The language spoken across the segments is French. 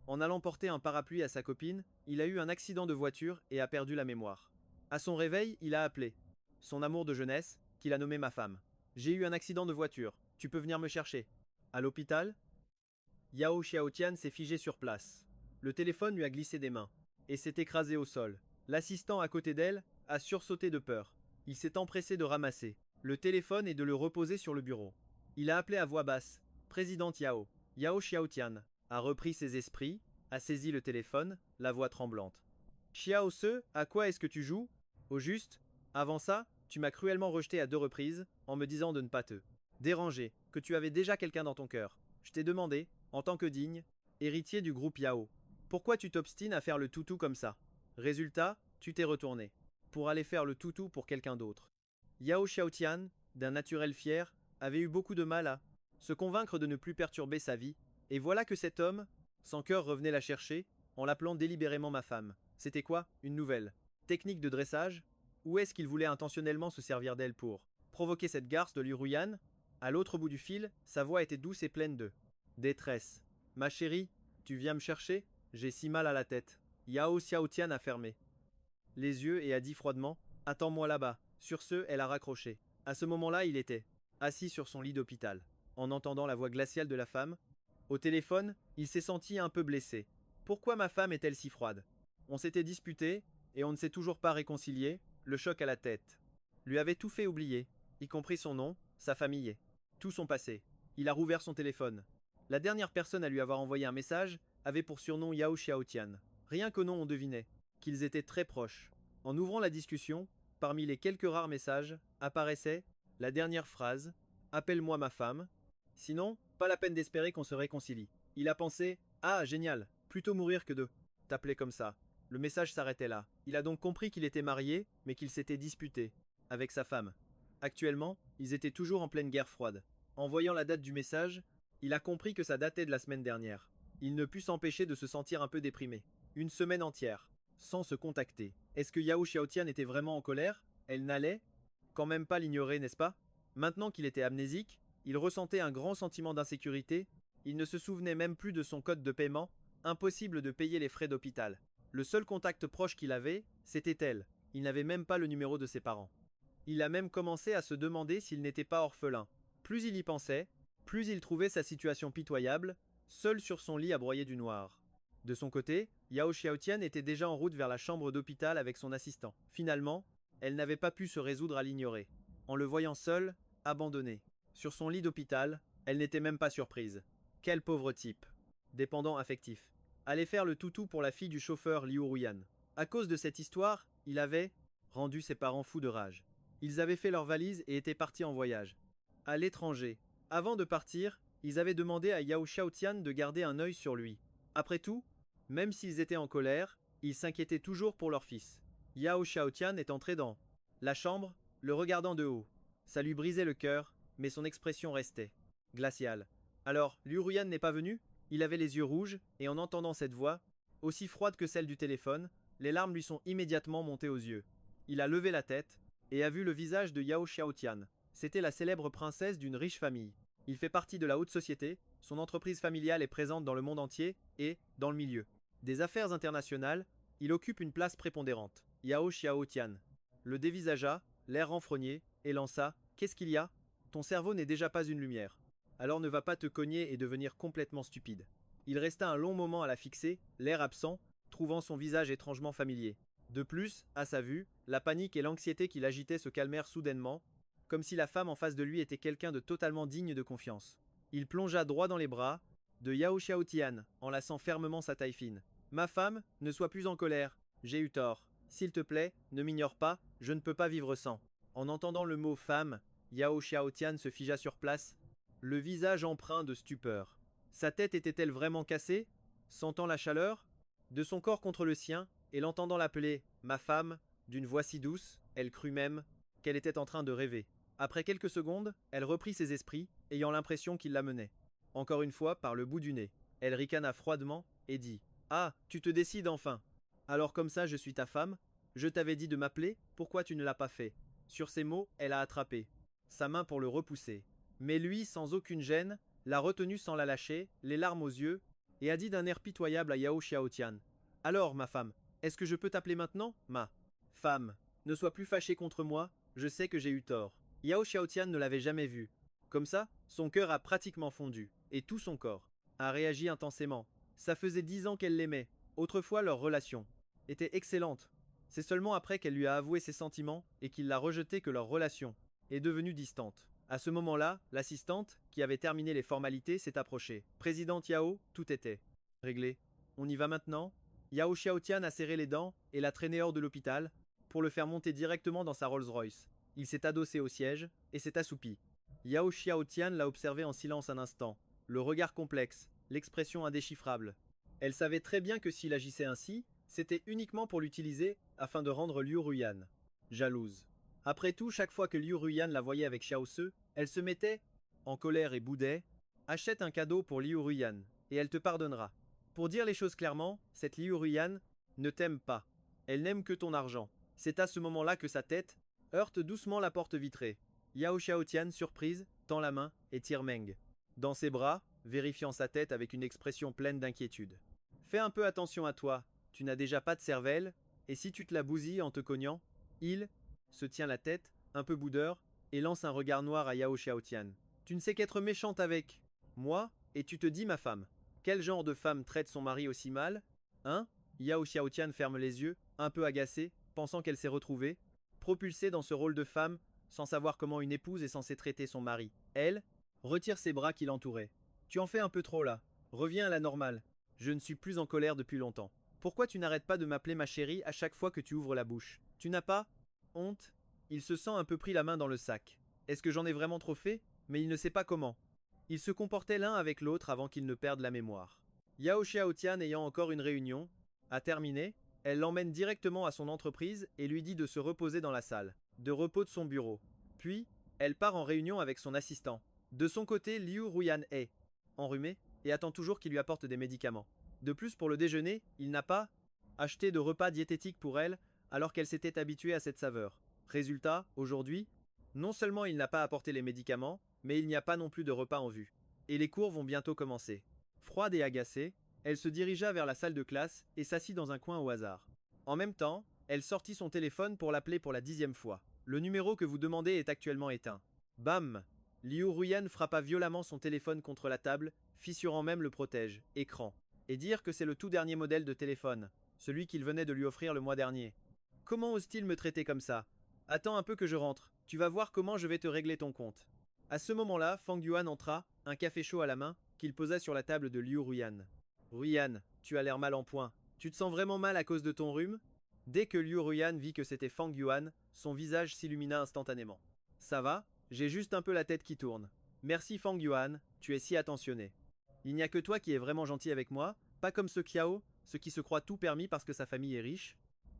En allant porter un parapluie à sa copine, il a eu un accident de voiture et a perdu la mémoire. À son réveil, il a appelé son amour de jeunesse, qu'il a nommé ma femme. J'ai eu un accident de voiture, tu peux venir me chercher. À l'hôpital, Yao Xiaotian s'est figé sur place. Le téléphone lui a glissé des mains et s'est écrasé au sol. L'assistant à côté d'elle a sursauté de peur. Il s'est empressé de ramasser le téléphone et de le reposer sur le bureau. Il a appelé à voix basse. Présidente Yao. Yao Xiaotian a repris ses esprits, a saisi le téléphone, la voix tremblante. Xiao Se, à quoi est-ce que tu joues? Au juste, avant ça, tu m'as cruellement rejeté à 2 reprises, en me disant de ne pas te déranger, que tu avais déjà quelqu'un dans ton cœur. Je t'ai demandé, en tant que digne, héritier du groupe Yao, pourquoi tu t'obstines à faire le toutou comme ça? Résultat, tu t'es retourné, pour aller faire le toutou pour quelqu'un d'autre. Yao Xiaotian, d'un naturel fier, avait eu beaucoup de mal à se convaincre de ne plus perturber sa vie, et voilà que cet homme, sans cœur, revenait la chercher, en l'appelant délibérément ma femme. C'était quoi? Une nouvelle technique de dressage? Ou est-ce qu'il voulait intentionnellement se servir d'elle pour provoquer cette garce de Liu À l'autre bout du fil, sa voix était douce et pleine de détresse. Ma chérie, tu viens me chercher? J'ai si mal à la tête. Yao Xiaotian a fermé les yeux et a dit froidement: attends-moi là-bas. Sur ce, elle a raccroché. À ce moment-là, il était assis sur son lit d'hôpital. En entendant la voix glaciale de la femme, au téléphone, il s'est senti un peu blessé. Pourquoi ma femme est-elle si froide? On s'était disputé, et on ne s'est toujours pas réconcilié, le choc à la tête lui avait tout fait oublier, y compris son nom, sa famille et tout son passé. Il a rouvert son téléphone. La dernière personne à lui avoir envoyé un message avait pour surnom Yao Xiaotian. Rien qu'au nom on devinait qu'ils étaient très proches. En ouvrant la discussion, parmi les quelques rares messages, apparaissait la dernière phrase: appelle-moi ma femme. Sinon, pas la peine d'espérer qu'on se réconcilie. Il a pensé: ah, génial, plutôt mourir que de t'appeler comme ça. Le message s'arrêtait là. Il a donc compris qu'il était marié, mais qu'il s'était disputé avec sa femme. Actuellement, ils étaient toujours en pleine guerre froide. En voyant la date du message, il a compris que ça datait de la semaine dernière. Il ne put s'empêcher de se sentir un peu déprimé. Une semaine entière, sans se contacter. Est-ce que Yao Xiaotian était vraiment en colère? Elle n'allait quand même pas l'ignorer, n'est-ce pas? Maintenant qu'il était amnésique, il ressentait un grand sentiment d'insécurité. Il ne se souvenait même plus de son code de paiement. Impossible de payer les frais d'hôpital. Le seul contact proche qu'il avait, c'était elle. Il n'avait même pas le numéro de ses parents. Il a même commencé à se demander s'il n'était pas orphelin. Plus il y pensait, plus il trouvait sa situation pitoyable, seul sur son lit à broyer du noir. De son côté, Yao Xiaotian était déjà en route vers la chambre d'hôpital avec son assistant. Finalement, elle n'avait pas pu se résoudre à l'ignorer. En le voyant seul, abandonné, sur son lit d'hôpital, elle n'était même pas surprise. Quel pauvre type. Dépendant affectif. Allait faire le toutou pour la fille du chauffeur Liu Ruyan. À cause de cette histoire, il avait rendu ses parents fous de rage. Ils avaient fait leurs valises et étaient partis en voyage. À l'étranger. Avant de partir, ils avaient demandé à Yao Xiaotian de garder un œil sur lui. Après tout, même s'ils étaient en colère, ils s'inquiétaient toujours pour leur fils. Yao Xiaotian est entré dans la chambre, le regardant de haut. Ça lui brisait le cœur, mais son expression restait glaciale. Alors, Liu Ruyan n'est pas venu? Il avait les yeux rouges, et en entendant cette voix, aussi froide que celle du téléphone, les larmes lui sont immédiatement montées aux yeux. Il a levé la tête, et a vu le visage de Yao Xiaotian. C'était la célèbre princesse d'une riche famille. Il fait partie de la haute société, son entreprise familiale est présente dans le monde entier, et, dans le milieu des affaires internationales, il occupe une place prépondérante. Yao Xiaotian le dévisagea, l'air renfrogné, et lança: qu'est-ce qu'il y a? Ton cerveau n'est déjà pas une lumière. Alors ne va pas te cogner et devenir complètement stupide. Il resta un long moment à la fixer, l'air absent, trouvant son visage étrangement familier. De plus, à sa vue, la panique et l'anxiété qui l'agitaient se calmèrent soudainement, comme si la femme en face de lui était quelqu'un de totalement digne de confiance. Il plongea droit dans les bras de Yao Xiaotian, enlaçant fermement sa taille fine. Ma femme, ne sois plus en colère, j'ai eu tort. S'il te plaît, ne m'ignore pas, je ne peux pas vivre sans. En entendant le mot femme, Yao Xiaotian se figea sur place, le visage empreint de stupeur. Sa tête était-elle vraiment cassée? Sentant la chaleur de son corps contre le sien, et l'entendant l'appeler ma femme, d'une voix si douce, elle crut même qu'elle était en train de rêver. Après quelques secondes, elle reprit ses esprits, ayant l'impression qu'il la menait. Encore une fois, par le bout du nez. Elle ricana froidement et dit: ah, tu te décides enfin. Alors comme ça, je suis ta femme? Je t'avais dit de m'appeler, pourquoi tu ne l'as pas fait? Sur ces mots, elle a attrapé sa main pour le repousser. Mais lui, sans aucune gêne, l'a retenu sans la lâcher, les larmes aux yeux, et a dit d'un air pitoyable à Yao Xiaotian. Alors, ma femme, est-ce que je peux t'appeler maintenant, ma femme? Ne sois plus fâchée contre moi, je sais que j'ai eu tort. Yao Xiaotian ne l'avait jamais vue. Comme ça, son cœur a pratiquement fondu, et tout son corps a réagi intensément. Ça faisait 10 ans qu'elle l'aimait. Autrefois, leur relation était excellente. C'est seulement après qu'elle lui a avoué ses sentiments et qu'il l'a rejeté que leur relation est devenue distante. À ce moment-là, l'assistante, qui avait terminé les formalités, s'est approchée. Présidente Yao, tout était réglé. On y va maintenant? Yao Xiaotian a serré les dents et l'a traîné hors de l'hôpital pour le faire monter directement dans sa Rolls-Royce. Il s'est adossé au siège et s'est assoupi. Yao Xiaotian l'a observé en silence un instant, le regard complexe, l'expression indéchiffrable. Elle savait très bien que s'il agissait ainsi, c'était uniquement pour l'utiliser afin de rendre Liu Ruyan jalouse. Après tout, chaque fois que Liu Ruyan la voyait avec Xiao Se, elle se mettait en colère et boudait. Achète un cadeau pour Liu Ruyan, et elle te pardonnera. Pour dire les choses clairement, cette Liu Ruyan ne t'aime pas. Elle n'aime que ton argent. C'est à ce moment-là que sa tête heurte doucement la porte vitrée. Yao Xiaotian, surprise, tend la main et tire Meng dans ses bras, vérifiant sa tête avec une expression pleine d'inquiétude. Fais un peu attention à toi, tu n'as déjà pas de cervelle, et si tu te la bousilles en te cognant, il se tient la tête, un peu boudeur, et lance un regard noir à Yao Xiaotian. Tu ne sais qu'être méchante avec moi, et tu te dis ma femme. Quel genre de femme traite son mari aussi mal? Hein? Yao Xiaotian ferme les yeux, un peu agacée, pensant qu'elle s'est retrouvée, propulsée dans ce rôle de femme, sans savoir comment une épouse est censée traiter son mari. Elle retire ses bras qui l'entouraient. Tu en fais un peu trop là. Reviens à la normale. Je ne suis plus en colère depuis longtemps. Pourquoi tu n'arrêtes pas de m'appeler ma chérie à chaque fois que tu ouvres la bouche? Tu n'as pas honte? Il se sent un peu pris la main dans le sac. Est-ce que j'en ai vraiment trop fait? Mais il ne sait pas comment. Ils se comportaient l'un avec l'autre avant qu'ils ne perdent la mémoire. Yao Xiaotian ayant encore une réunion, a terminé, elle l'emmène directement à son entreprise et lui dit de se reposer dans la salle de repos de son bureau. Puis, elle part en réunion avec son assistant. De son côté, Liu Ruyan est enrhumé et attend toujours qu'il lui apporte des médicaments. De plus, pour le déjeuner, il n'a pas acheté de repas diététique pour elle alors qu'elle s'était habituée à cette saveur. Résultat, aujourd'hui, non seulement il n'a pas apporté les médicaments, mais il n'y a pas non plus de repas en vue. Et les cours vont bientôt commencer. Froide et agacée, elle se dirigea vers la salle de classe et s'assit dans un coin au hasard. En même temps, elle sortit son téléphone pour l'appeler pour la 10e fois. Le numéro que vous demandez est actuellement éteint. Bam! Liu Ruyan frappa violemment son téléphone contre la table, fissurant même le protège, écran. Et dire que c'est le tout dernier modèle de téléphone, celui qu'il venait de lui offrir le mois dernier. Comment ose-t-il me traiter comme ça? Attends un peu que je rentre, tu vas voir comment je vais te régler ton compte. À ce moment-là, Fang Yuan entra, un café chaud à la main, qu'il posa sur la table de Liu Ruyan. Ruyan, tu as l'air mal en point. Tu te sens vraiment mal à cause de ton rhume? Dès que Liu Ruyan vit que c'était Fang Yuan, son visage s'illumina instantanément. Ça va? J'ai juste un peu la tête qui tourne. Merci Fang Yuan, tu es si attentionné. Il n'y a que toi qui es vraiment gentil avec moi, pas comme ce Qiao, ce qui se croit tout permis parce que sa famille est riche.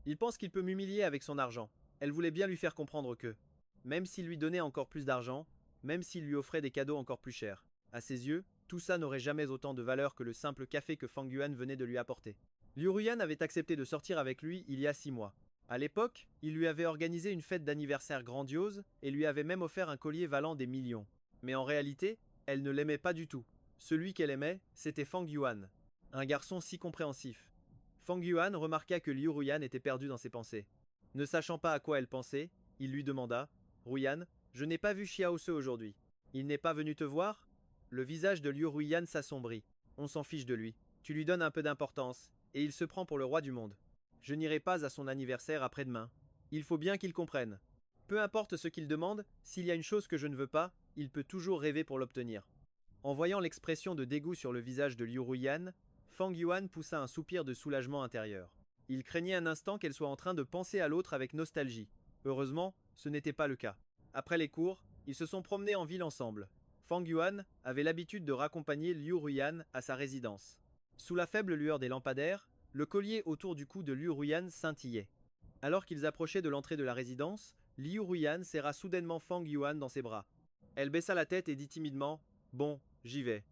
Il pense qu'il peut m'humilier avec son argent. Elle voulait bien lui faire comprendre que, même s'il lui donnait encore plus d'argent, même s'il lui offrait des cadeaux encore plus chers, à ses yeux, tout ça n'aurait jamais autant de valeur que le simple café que Fang Yuan venait de lui apporter. Liu Ruyan avait accepté de sortir avec lui il y a 6 mois. À l'époque, il lui avait organisé une fête d'anniversaire grandiose et lui avait même offert un collier valant des millions. Mais en réalité, elle ne l'aimait pas du tout. Celui qu'elle aimait, c'était Fang Yuan, un garçon si compréhensif. Fang Yuan remarqua que Liu Ruyan était perdu dans ses pensées. Ne sachant pas à quoi elle pensait, il lui demanda « Ruyan, je n'ai pas vu Xiao Se aujourd'hui. Il n'est pas venu te voir ?» Le visage de Liu Ruyan s'assombrit. On s'en fiche de lui. Tu lui donnes un peu d'importance, et il se prend pour le roi du monde. Je n'irai pas à son anniversaire après-demain. Il faut bien qu'il comprenne. Peu importe ce qu'il demande, s'il y a une chose que je ne veux pas, il peut toujours rêver pour l'obtenir. En voyant l'expression de dégoût sur le visage de Liu Ruyan, Fang Yuan poussa un soupir de soulagement intérieur. Il craignait un instant qu'elle soit en train de penser à l'autre avec nostalgie. Heureusement, ce n'était pas le cas. Après les cours, ils se sont promenés en ville ensemble. Fang Yuan avait l'habitude de raccompagner Liu Ruyan à sa résidence. Sous la faible lueur des lampadaires, le collier autour du cou de Liu Ruyan scintillait. Alors qu'ils approchaient de l'entrée de la résidence, Liu Ruyan serra soudainement Fang Yuan dans ses bras. Elle baissa la tête et dit timidement « Bon, j'y vais ».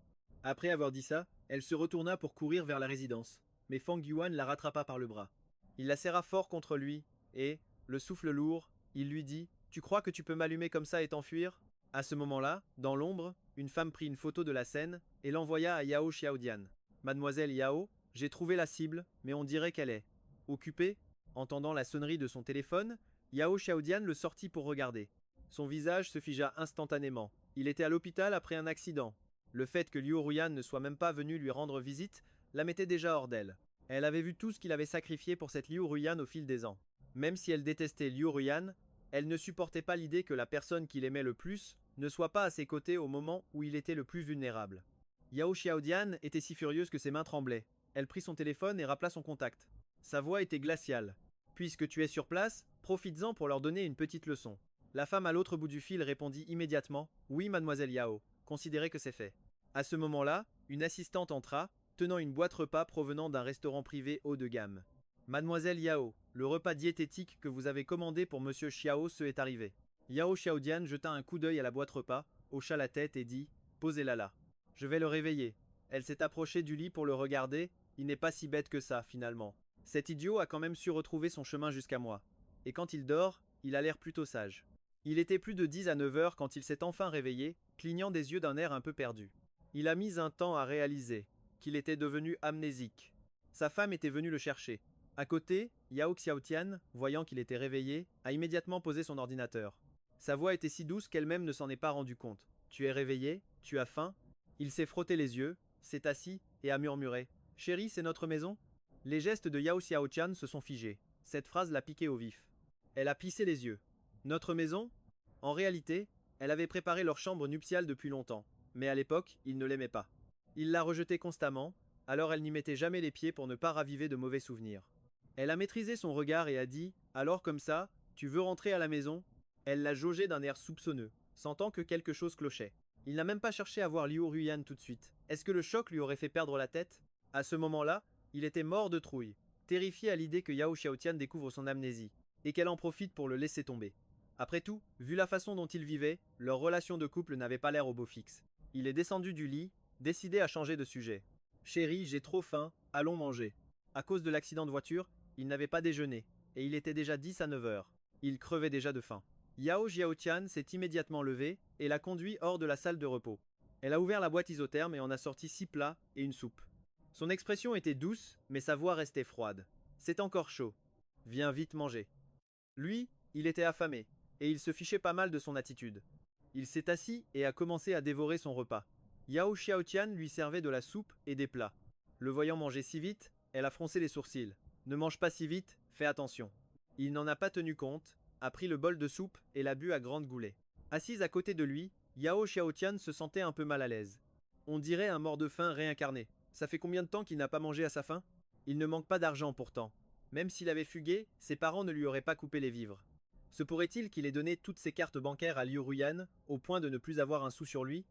Après avoir dit ça, elle se retourna pour courir vers la résidence, mais Fang Yuan la rattrapa par le bras. Il la serra fort contre lui, et, le souffle lourd, il lui dit « Tu crois que tu peux m'allumer comme ça et t'enfuir ?» À ce moment-là, dans l'ombre, une femme prit une photo de la scène et l'envoya à Yao Xiaodian. Mademoiselle Yao, j'ai trouvé la cible, mais on dirait qu'elle est occupée. Entendant la sonnerie de son téléphone, Yao Xiaodian le sortit pour regarder. Son visage se figea instantanément. Il était à l'hôpital après un accident. Le fait que Liu Ruyan ne soit même pas venu lui rendre visite la mettait déjà hors d'elle. Elle avait vu tout ce qu'il avait sacrifié pour cette Liu Ruyan au fil des ans. Même si elle détestait Liu Ruyan, elle ne supportait pas l'idée que la personne qu'il aimait le plus ne soit pas à ses côtés au moment où il était le plus vulnérable. Yao Xiaodian était si furieuse que ses mains tremblaient. Elle prit son téléphone et rappela son contact. Sa voix était glaciale. Puisque tu es sur place, profites-en pour leur donner une petite leçon. La femme à l'autre bout du fil répondit immédiatement: Oui, mademoiselle Yao, considérez que c'est fait. À ce moment-là, une assistante entra, tenant une boîte repas provenant d'un restaurant privé haut de gamme. Mademoiselle Yao, le repas diététique que vous avez commandé pour monsieur Xiao se est arrivé. Yao Xiaodian jeta un coup d'œil à la boîte repas, hocha la tête et dit: Posez-la là. Je vais le réveiller. Elle s'est approchée du lit pour le regarder. Il n'est pas si bête que ça, finalement. Cet idiot a quand même su retrouver son chemin jusqu'à moi. Et quand il dort, il a l'air plutôt sage. Il était plus de 10 à 9 heures quand il s'est enfin réveillé, clignant des yeux d'un air un peu perdu. Il a mis un temps à réaliser qu'il était devenu amnésique. Sa femme était venue le chercher. À côté, Yao Xiaotian, voyant qu'il était réveillé, a immédiatement posé son ordinateur. Sa voix était si douce qu'elle-même ne s'en est pas rendue compte. Tu es réveillé? Tu as faim? Il s'est frotté les yeux, s'est assis et a murmuré: Chérie, c'est notre maison? Les gestes de Yao Xiaotian se sont figés. Cette phrase l'a piqué au vif. Elle a plissé les yeux. Notre maison? En réalité, elle avait préparé leur chambre nuptiale depuis longtemps, mais à l'époque, il ne l'aimait pas. Il la rejetait constamment, alors elle n'y mettait jamais les pieds pour ne pas raviver de mauvais souvenirs. Elle a maîtrisé son regard et a dit: Alors comme ça, tu veux rentrer à la maison? Elle l'a jaugé d'un air soupçonneux, sentant que quelque chose clochait. Il n'a même pas cherché à voir Liu Ruyan tout de suite. Est-ce que le choc lui aurait fait perdre la tête? À ce moment-là, il était mort de trouille, terrifié à l'idée que Yao Xiaotian découvre son amnésie, et qu'elle en profite pour le laisser tomber. Après tout, vu la façon dont ils vivaient, leur relation de couple n'avait pas l'air au beau fixe. Il est descendu du lit, décidé à changer de sujet. Chérie, j'ai trop faim, allons manger. À cause de l'accident de voiture, il n'avait pas déjeuné, et il était déjà 10 à 9 heures. Il crevait déjà de faim. Yao Xiaotian s'est immédiatement levée et l'a conduit hors de la salle de repos. Elle a ouvert la boîte isotherme et en a sorti 6 plats et une soupe. Son expression était douce, mais sa voix restait froide. C'est encore chaud. Viens vite manger. Lui, il était affamé, et il se fichait pas mal de son attitude. Il s'est assis et a commencé à dévorer son repas. Yao Xiaotian lui servait de la soupe et des plats. Le voyant manger si vite, elle a froncé les sourcils. Ne mange pas si vite, fais attention. Il n'en a pas tenu compte, a pris le bol de soupe et l'a bu à grandes goulées. Assise à côté de lui, Yao Xiaotian se sentait un peu mal à l'aise. On dirait un mort de faim réincarné. Ça fait combien de temps qu'il n'a pas mangé à sa faim? Il ne manque pas d'argent pourtant. Même s'il avait fugué, ses parents ne lui auraient pas coupé les vivres. Se pourrait-il qu'il ait donné toutes ses cartes bancaires à Liu Ruyan, au point de ne plus avoir un sou sur lui?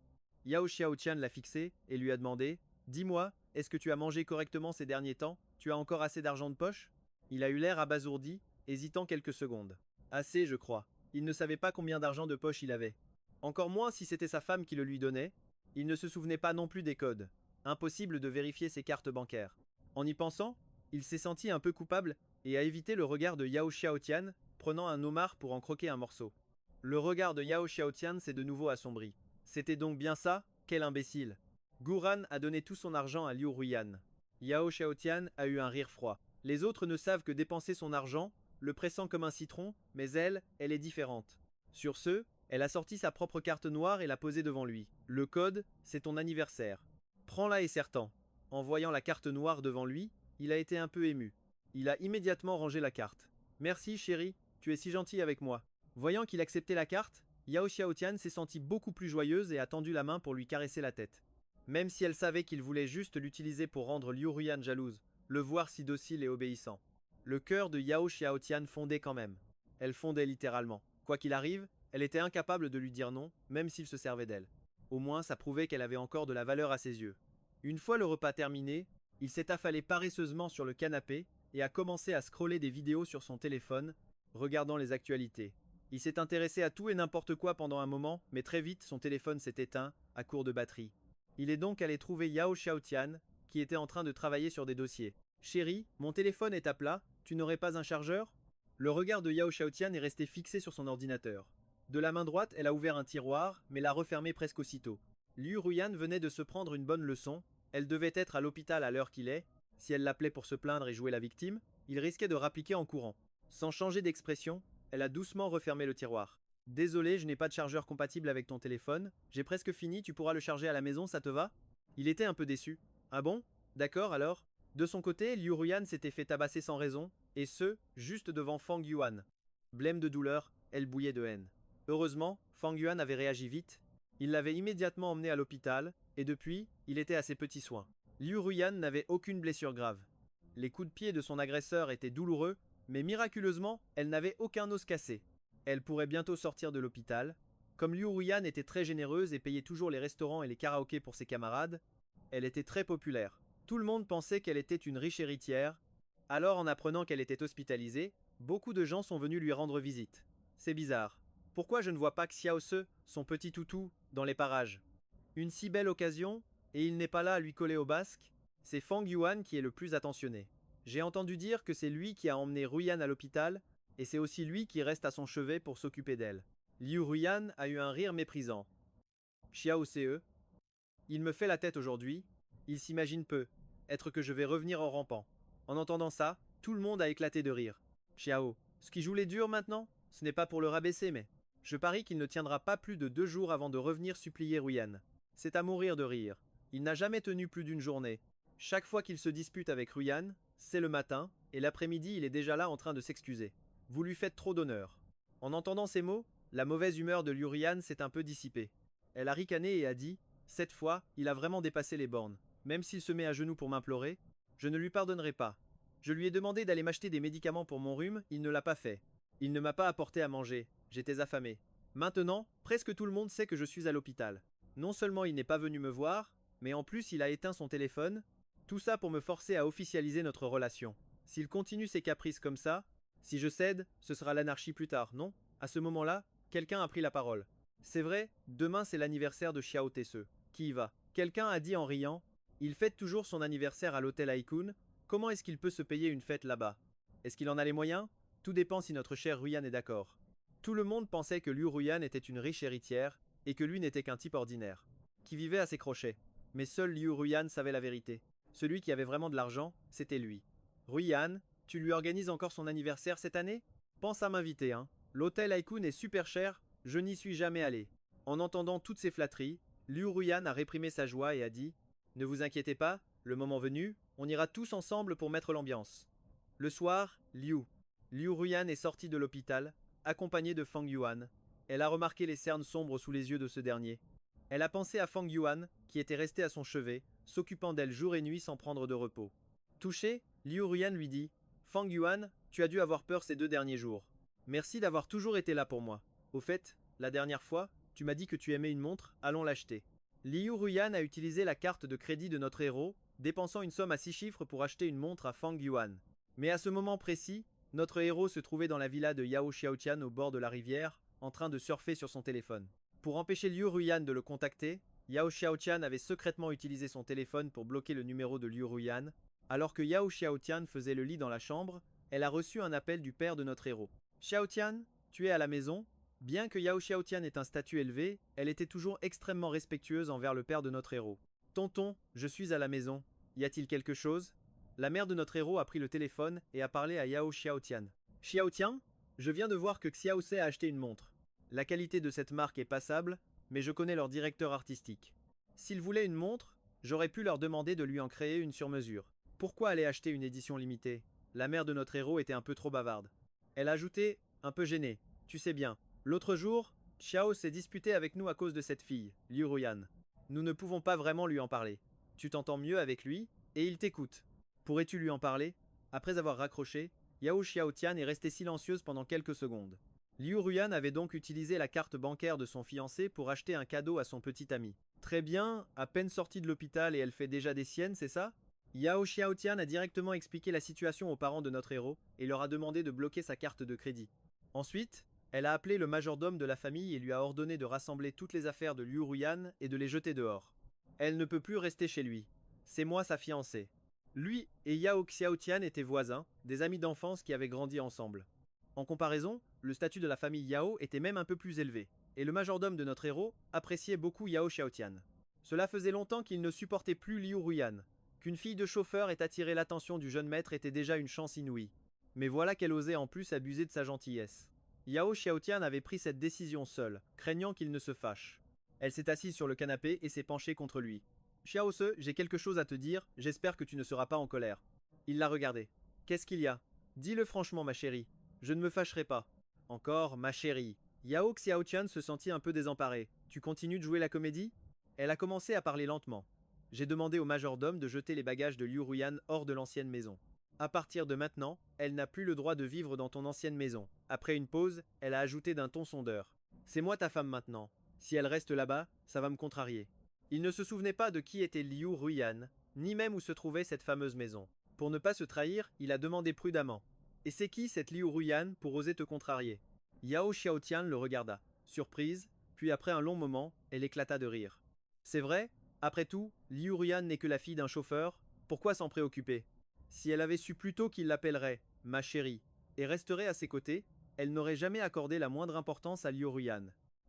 Yao Xiaotian l'a fixé et lui a demandé: Dis-moi, est-ce que tu as mangé correctement ces derniers temps? Tu as encore assez d'argent de poche? Il a eu l'air abasourdi, hésitant quelques secondes. Assez, je crois. Il ne savait pas combien d'argent de poche il avait. Encore moins si c'était sa femme qui le lui donnait. Il ne se souvenait pas non plus des codes. Impossible de vérifier ses cartes bancaires. En y pensant, il s'est senti un peu coupable et a évité le regard de Yao Xiaotian, prenant un homard pour en croquer un morceau. Le regard de Yao Xiaotian s'est de nouveau assombri. C'était donc bien ça? Quel imbécile! Guran a donné tout son argent à Liu Ruyan. Yao Xiaotian a eu un rire froid. Les autres ne savent que dépenser son argent, le pressant comme un citron, mais elle est différente. Sur ce, elle a sorti sa propre carte noire et l'a posée devant lui. Le code, c'est ton anniversaire. Prends-la et serre-t'en. En voyant la carte noire devant lui, il a été un peu ému. Il a immédiatement rangé la carte. Merci chérie, tu es si gentille avec moi. Voyant qu'il acceptait la carte, Yao Xiaotian s'est sentie beaucoup plus joyeuse et a tendu la main pour lui caresser la tête. Même si elle savait qu'il voulait juste l'utiliser pour rendre Liu Ruyan jalouse, le voir si docile et obéissant. Le cœur de Yao Xiaotian fondait quand même. Elle fondait littéralement. Quoi qu'il arrive, elle était incapable de lui dire non, même s'il se servait d'elle. Au moins, ça prouvait qu'elle avait encore de la valeur à ses yeux. Une fois le repas terminé, il s'est affalé paresseusement sur le canapé et a commencé à scroller des vidéos sur son téléphone, regardant les actualités. Il s'est intéressé à tout et n'importe quoi pendant un moment, mais très vite son téléphone s'est éteint, à court de batterie. Il est donc allé trouver Yao Xiaotian, qui était en train de travailler sur des dossiers. Chérie, mon téléphone est à plat, tu n'aurais pas un chargeur? Le regard de Yao Xiaotian est resté fixé sur son ordinateur. De la main droite, elle a ouvert un tiroir, mais l'a refermé presque aussitôt. Liu Ruyan venait de se prendre une bonne leçon, Elle devait être à l'hôpital à l'heure qu'il est. Si elle l'appelait pour se plaindre et jouer la victime, il risquait de rappliquer en courant. Sans changer d'expression, elle a doucement refermé le tiroir. Désolé, je n'ai pas de chargeur compatible avec ton téléphone. J'ai presque fini, tu pourras le charger à la maison, ça te va? Il était un peu déçu. Ah bon? D'accord alors. De son côté, Liu Ruyan s'était fait tabasser sans raison, et ce, juste devant Fang Yuan. Blême de douleur, elle bouillait de haine. Heureusement, Fang Yuan avait réagi vite. Il l'avait immédiatement emmené à l'hôpital, et depuis, il était à ses petits soins. Liu Ruyan n'avait aucune blessure grave. Les coups de pied de son agresseur étaient douloureux, mais miraculeusement, elle n'avait aucun os cassé. Elle pourrait bientôt sortir de l'hôpital. Comme Liu Ruyan était très généreuse et payait toujours les restaurants et les karaokés pour ses camarades, elle était très populaire. Tout le monde pensait qu'elle était une riche héritière. Alors, en apprenant qu'elle était hospitalisée, beaucoup de gens sont venus lui rendre visite. C'est bizarre. Pourquoi je ne vois pas Xiao Se, son petit toutou, dans les parages? Une si belle occasion, et il n'est pas là à lui coller au basque? C'est Fang Yuan qui est le plus attentionné. J'ai entendu dire que c'est lui qui a emmené Ruyan à l'hôpital, et c'est aussi lui qui reste à son chevet pour s'occuper d'elle. Liu Ruyan a eu un rire méprisant. Xiao Se, il me fait la tête aujourd'hui, il s'imagine peu, être que je vais revenir en rampant. En entendant ça, tout le monde a éclaté de rire. Xiao, ce qui joue les durs maintenant, ce n'est pas pour le rabaisser, mais je parie qu'il ne tiendra pas plus de 2 jours avant de revenir supplier Ruyan. C'est à mourir de rire. Il n'a jamais tenu plus d'une journée. Chaque fois qu'il se dispute avec Ruyan, c'est le matin, et l'après-midi il est déjà là en train de s'excuser. Vous lui faites trop d'honneur. En entendant ces mots, la mauvaise humeur de Liu Ruyan s'est un peu dissipée. Elle a ricané et a dit « Cette fois, il a vraiment dépassé les bornes. Même s'il se met à genoux pour m'implorer, je ne lui pardonnerai pas. Je lui ai demandé d'aller m'acheter des médicaments pour mon rhume, il ne l'a pas fait. Il ne m'a pas apporté à manger, j'étais affamé. Maintenant, presque tout le monde sait que je suis à l'hôpital. Non seulement il n'est pas venu me voir, mais en plus il a éteint son téléphone. Tout ça pour me forcer à officialiser notre relation. S'il continue ses caprices comme ça, si je cède, ce sera l'anarchie plus tard, non? À ce moment-là, quelqu'un a pris la parole. C'est vrai, demain c'est l'anniversaire de Xiao Tse. Qui y va? Quelqu'un a dit en riant, il fête toujours son anniversaire à l'hôtel Haikun, comment est-ce qu'il peut se payer une fête là-bas? Est-ce qu'il en a les moyens? Tout dépend si notre cher Ruyan est d'accord. Tout le monde pensait que Liu Ruyan était une riche héritière, et que lui n'était qu'un type ordinaire, qui vivait à ses crochets. Mais seul Liu Ruyan savait la vérité. Celui qui avait vraiment de l'argent, c'était lui. Ruyan, tu lui organises encore son anniversaire cette année? Pense à m'inviter, hein. L'hôtel Haikun est super cher, je n'y suis jamais allé. En entendant toutes ces flatteries, Liu Ruyan a réprimé sa joie et a dit « Ne vous inquiétez pas, le moment venu, on ira tous ensemble pour mettre l'ambiance. » Le soir, Liu Ruyan est sortie de l'hôpital, accompagnée de Fang Yuan. Elle a remarqué les cernes sombres sous les yeux de ce dernier. Elle a pensé à Fang Yuan, qui était resté à son chevet, s'occupant d'elle jour et nuit sans prendre de repos. Touché, Liu Ruyan lui dit « Fang Yuan, tu as dû avoir peur ces 2 derniers jours. Merci d'avoir toujours été là pour moi. Au fait, la dernière fois, tu m'as dit que tu aimais une montre, allons l'acheter. » Liu Ruyan a utilisé la carte de crédit de notre héros, dépensant une somme à 6 chiffres pour acheter une montre à Fang Yuan. Mais à ce moment précis, notre héros se trouvait dans la villa de Yao Xiaotian au bord de la rivière, en train de surfer sur son téléphone. Pour empêcher Liu Ruyan de le contacter, Yao Xiaotian avait secrètement utilisé son téléphone pour bloquer le numéro de Liu Ruyan. Alors que Yao Xiaotian faisait le lit dans la chambre, elle a reçu un appel du père de notre héros. Xiaotian, tu es à la maison? Bien que Yao Xiaotian ait un statut élevé, elle était toujours extrêmement respectueuse envers le père de notre héros. Tonton, je suis à la maison. Y a-t-il quelque chose? La mère de notre héros a pris le téléphone et a parlé à Yao Xiaotian. Xiaotian, je viens de voir que Xiao Se a acheté une montre. La qualité de cette marque est passable, mais je connais leur directeur artistique. S'ils voulaient une montre, j'aurais pu leur demander de lui en créer une sur mesure. Pourquoi aller acheter une édition limitée? La mère de notre héros était un peu trop bavarde. Elle a ajouté, un peu gênée. Tu sais bien, l'autre jour, Xiao s'est disputé avec nous à cause de cette fille, Liu Ruyan. Nous ne pouvons pas vraiment lui en parler. Tu t'entends mieux avec lui, et il t'écoute. Pourrais-tu lui en parler? Après avoir raccroché, Yao Xiaotian est restée silencieuse pendant quelques secondes. Liu Ruyan avait donc utilisé la carte bancaire de son fiancé pour acheter un cadeau à son petit ami. Très bien, à peine sortie de l'hôpital et elle fait déjà des siennes, c'est ça? Yao Xiaotian a directement expliqué la situation aux parents de notre héros et leur a demandé de bloquer sa carte de crédit. Ensuite, elle a appelé le majordome de la famille et lui a ordonné de rassembler toutes les affaires de Liu Ruyan et de les jeter dehors. Elle ne peut plus rester chez lui. C'est moi sa fiancée. Lui et Yao Xiaotian étaient voisins, des amis d'enfance qui avaient grandi ensemble. En comparaison, le statut de la famille Yao était même un peu plus élevé, et le majordome de notre héros appréciait beaucoup Yao Xiaotian. Cela faisait longtemps qu'il ne supportait plus Liu Ruyan. Qu'une fille de chauffeur ait attiré l'attention du jeune maître était déjà une chance inouïe. Mais voilà qu'elle osait en plus abuser de sa gentillesse. Yao Xiaotian avait pris cette décision seule, craignant qu'il ne se fâche. Elle s'est assise sur le canapé et s'est penchée contre lui. Xiao Se, j'ai quelque chose à te dire, j'espère que tu ne seras pas en colère. Il l'a regardée. Qu'est-ce qu'il y a? Dis-le franchement, ma chérie. Je ne me fâcherai pas. Encore, ma chérie. Yao Xiaotian se sentit un peu désemparé. Tu continues de jouer la comédie? Elle a commencé à parler lentement. J'ai demandé au majordome de jeter les bagages de Liu Ruyan hors de l'ancienne maison. À partir de maintenant, elle n'a plus le droit de vivre dans ton ancienne maison. Après une pause, elle a ajouté d'un ton sondeur. C'est moi ta femme maintenant. Si elle reste là-bas, ça va me contrarier. Il ne se souvenait pas de qui était Liu Ruyan, ni même où se trouvait cette fameuse maison. Pour ne pas se trahir, il a demandé prudemment. Et c'est qui cette Liu Ruyan pour oser te contrarier? Yao Xiaotian le regarda, surprise, puis après un long moment, elle éclata de rire. C'est vrai, après tout, Liu Ruyan n'est que la fille d'un chauffeur, pourquoi s'en préoccuper? Si elle avait su plus tôt qu'il l'appellerait ma chérie et resterait à ses côtés, elle n'aurait jamais accordé la moindre importance à Liu Ruyan.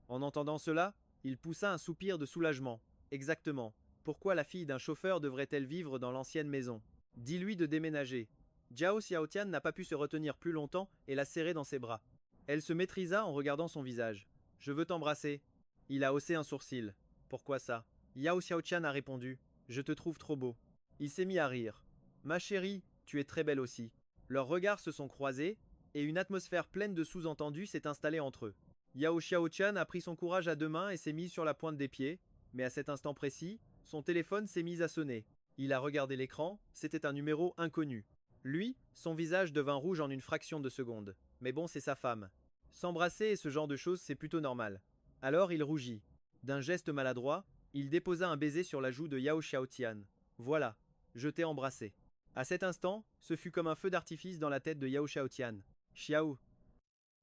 En entendant cela, il poussa un soupir de soulagement. Exactement. Pourquoi la fille d'un chauffeur devrait-elle vivre dans l'ancienne maison? Dis-lui de déménager. Jiao Xiaotian n'a pas pu se retenir plus longtemps et la serrer dans ses bras. Elle se maîtrisa en regardant son visage. Je veux t'embrasser. Il a haussé un sourcil. Pourquoi ça? Yao Xiaotian a répondu. Je te trouve trop beau. Il s'est mis à rire. Ma chérie, tu es très belle aussi. Leurs regards se sont croisés, et une atmosphère pleine de sous-entendus s'est installée entre eux. Yao Xiaotian a pris son courage à deux mains et s'est mis sur la pointe des pieds, mais à cet instant précis, son téléphone s'est mis à sonner. Il a regardé l'écran, c'était un numéro inconnu. Lui, son visage devint rouge en une fraction de seconde. Mais bon, c'est sa femme. S'embrasser et ce genre de choses, c'est plutôt normal. Alors il rougit. D'un geste maladroit, il déposa un baiser sur la joue de Yao Xiaotian. Voilà, je t'ai embrassé. À cet instant, ce fut comme un feu d'artifice dans la tête de Yao Xiaotian. Xiao